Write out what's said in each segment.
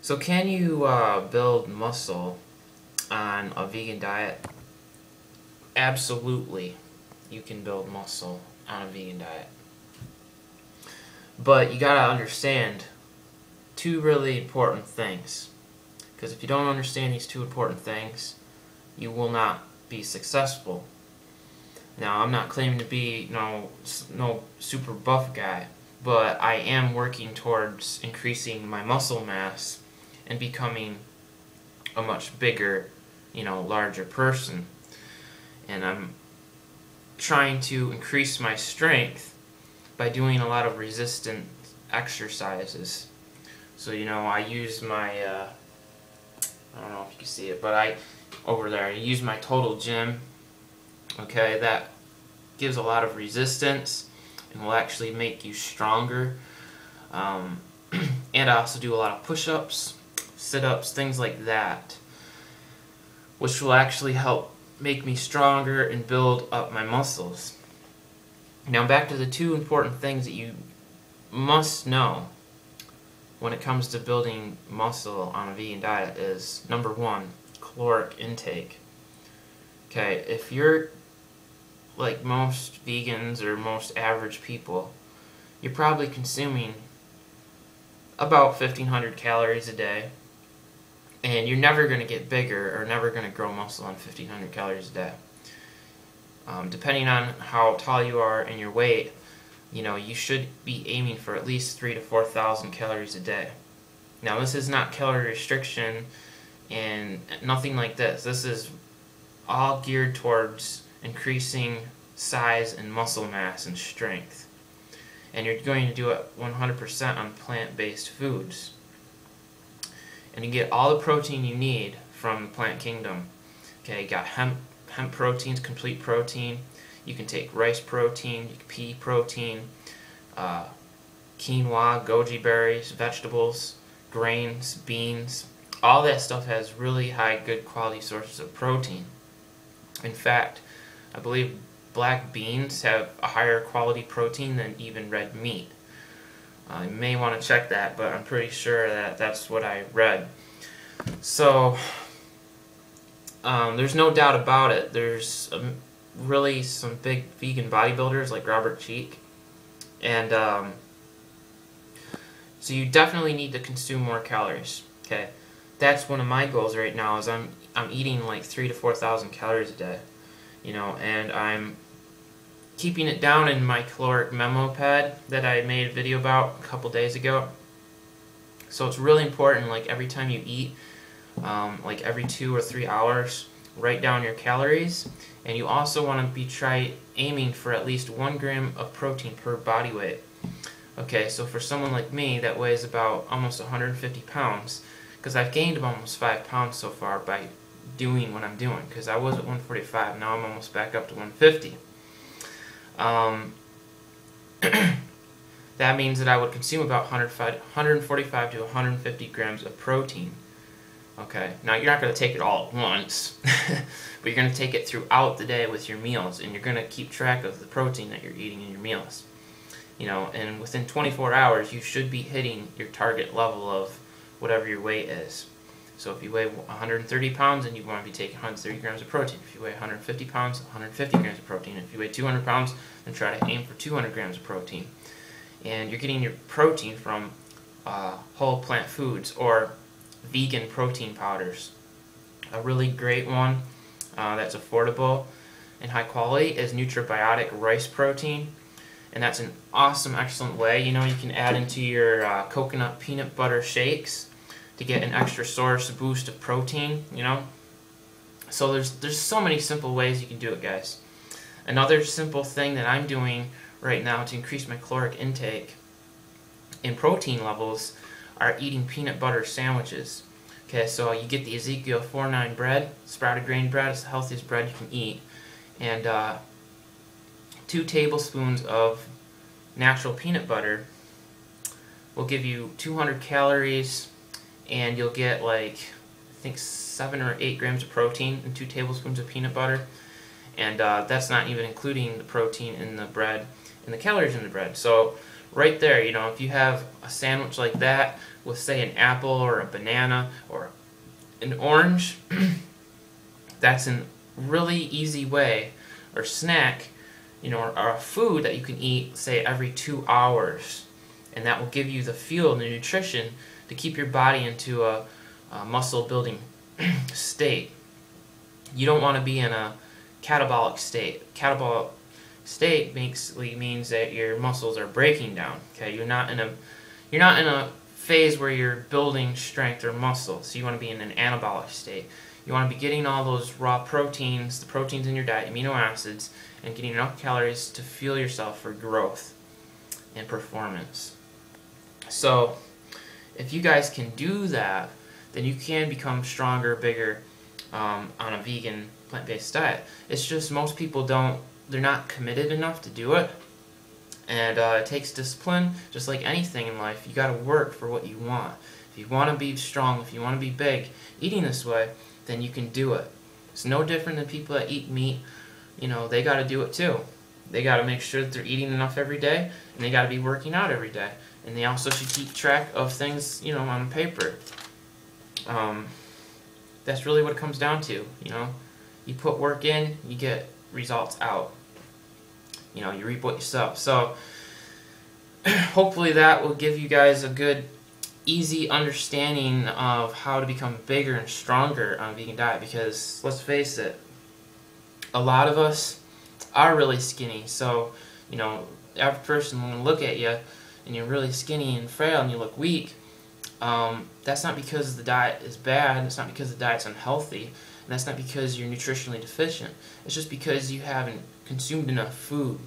So can you build muscle on a vegan diet? Absolutely, you can build muscle on a vegan diet. But you gotta understand two really important things. Because if you don't understand these two important things, you will not be successful. Now, I'm not claiming to be no super buff guy, but I am working towards increasing my muscle mass and becoming a much bigger, larger person. And I'm trying to increase my strength by doing a lot of resistant exercises. So, I use my, I don't know if you can see it, but I use my Total Gym. Okay, that gives a lot of resistance and will actually make you stronger. And I also do a lot of push-ups, sit-ups, things like that, which will actually help make me stronger and build up my muscles. Now back to the two important things that you must know when it comes to building muscle on a vegan diet is, number one, caloric intake. Okay, if you're like most vegans or most average people, you're probably consuming about 1,500 calories a day, and you're never going to get bigger or never going to grow muscle on 1,500 calories a day. Depending on how tall you are and your weight, you should be aiming for at least 3,000 to 4,000 calories a day. Now, this is not calorie restriction and nothing like this. This is all geared towards increasing size and muscle mass and strength. And you're going to do it 100% on plant-based foods. And you get all the protein you need from the plant kingdom. Okay, you got hemp proteins, complete protein. You can take rice protein, pea protein, quinoa, goji berries, vegetables, grains, beans. All that stuff has really high, good quality sources of protein. In fact, I believe black beans have a higher quality protein than even red meat. You may want to check that, but I'm pretty sure that that's what I read. So, there's no doubt about it. There's really some big vegan bodybuilders like Robert Cheek. And so you definitely need to consume more calories. Okay, that's one of my goals right now. Is I'm eating like 3,000 to 4,000 calories a day. And I'm keeping it down in my caloric memo pad that I made a video about a couple days ago. So it's really important, like every time you eat, like every 2 or 3 hours, write down your calories. And you also want to be aiming for at least 1 gram of protein per body weight. Okay, so for someone like me that weighs about almost 150 pounds, because I've gained almost 5 pounds so far by doing what I'm doing, because I was at 145, now I'm almost back up to 150. That means that I would consume about 145 to 150 grams of protein. Okay, now you're not going to take it all at once, but you're going to take it throughout the day with your meals, and you're going to keep track of the protein that you're eating in your meals. And within 24 hours, you should be hitting your target level of whatever your weight is. So if you weigh 130 pounds, then you want to be taking 130 grams of protein. If you weigh 150 pounds, 150 grams of protein. If you weigh 200 pounds, then try to aim for 200 grams of protein. And you're getting your protein from whole plant foods or vegan protein powders. A really great one that's affordable and high quality is Nutribiotic rice protein. And that's an awesome, excellent way. You can add into your coconut peanut butter shakes to get an extra source boost of protein, So there's so many simple ways you can do it, guys. Another simple thing that I'm doing right now to increase my caloric intake and protein levels are eating peanut butter sandwiches. Okay, so you get the Ezekiel 4-9 bread, sprouted grain bread. It's the healthiest bread you can eat. And 2 tablespoons of natural peanut butter will give you 200 calories, and you'll get like, I think 7 or 8 grams of protein in 2 tablespoons of peanut butter. And that's not even including the protein in the bread and the calories in the bread. So right there, you know, if you have a sandwich like that with, say, an apple or a banana or an orange, that's a really easy way, or snack, you know, or a food that you can eat, say, every 2 hours. And that will give you the fuel and the nutrition to keep your body into a muscle building state. You don't want to be in a catabolic state. Catabolic state basically means that your muscles are breaking down. Okay, you're not in a phase where you're building strength or muscle. So you want to be in an anabolic state. You want to be getting all those raw proteins, the proteins in your diet, amino acids, and getting enough calories to fuel yourself for growth and performance. So if you guys can do that, then you can become stronger, bigger on a vegan, plant-based diet. It's just most people they're not committed enough to do it. And it takes discipline, just like anything in life. You got to work for what you want. If you want to be strong, if you want to be big, eating this way, then you can do it. It's no different than people that eat meat. You know, they got to do it too. They got to make sure that they're eating enough every day, and they got to be working out every day. And they also should keep track of things, you know, on paper. That's really what it comes down to, you know. You put work in, you get results out. You know, you reap what you sow. So hopefully that will give you guys a good, easy understanding of how to become bigger and stronger on a vegan diet. Because let's face it, a lot of us are really skinny. So, you know, the average person will look at you and you're really skinny and frail and you look weak. That's not because the diet is bad. It's not because the diet's unhealthy. And that's not because you're nutritionally deficient. It's just because you haven't consumed enough food.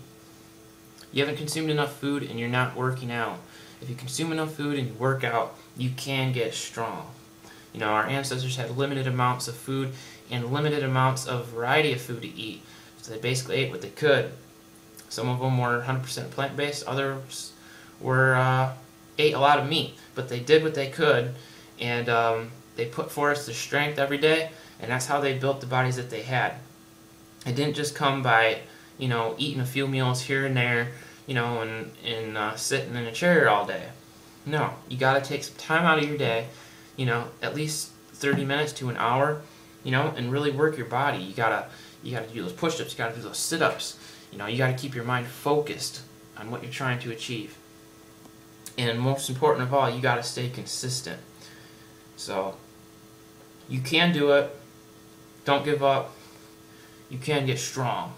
You haven't consumed enough food and you're not working out. If you consume enough food and you work out, you can get strong. You know, our ancestors had limited amounts of food and limited amounts of variety of food to eat. So they basically ate what they could. Some of them were 100% plant-based. Others were ate a lot of meat. But they did what they could, and they put forth their strength every day, and that's how they built the bodies that they had. It didn't just come by, you know, eating a few meals here and there, you know, and sitting in a chair all day. No, you got to take some time out of your day, you know, at least 30 minutes to an hour, you know, and really work your body. You gotta do those push-ups, you gotta do those sit-ups. You know, you gotta keep your mind focused on what you're trying to achieve. And most important of all, you gotta stay consistent. So you can do it. Don't give up. You can get strong.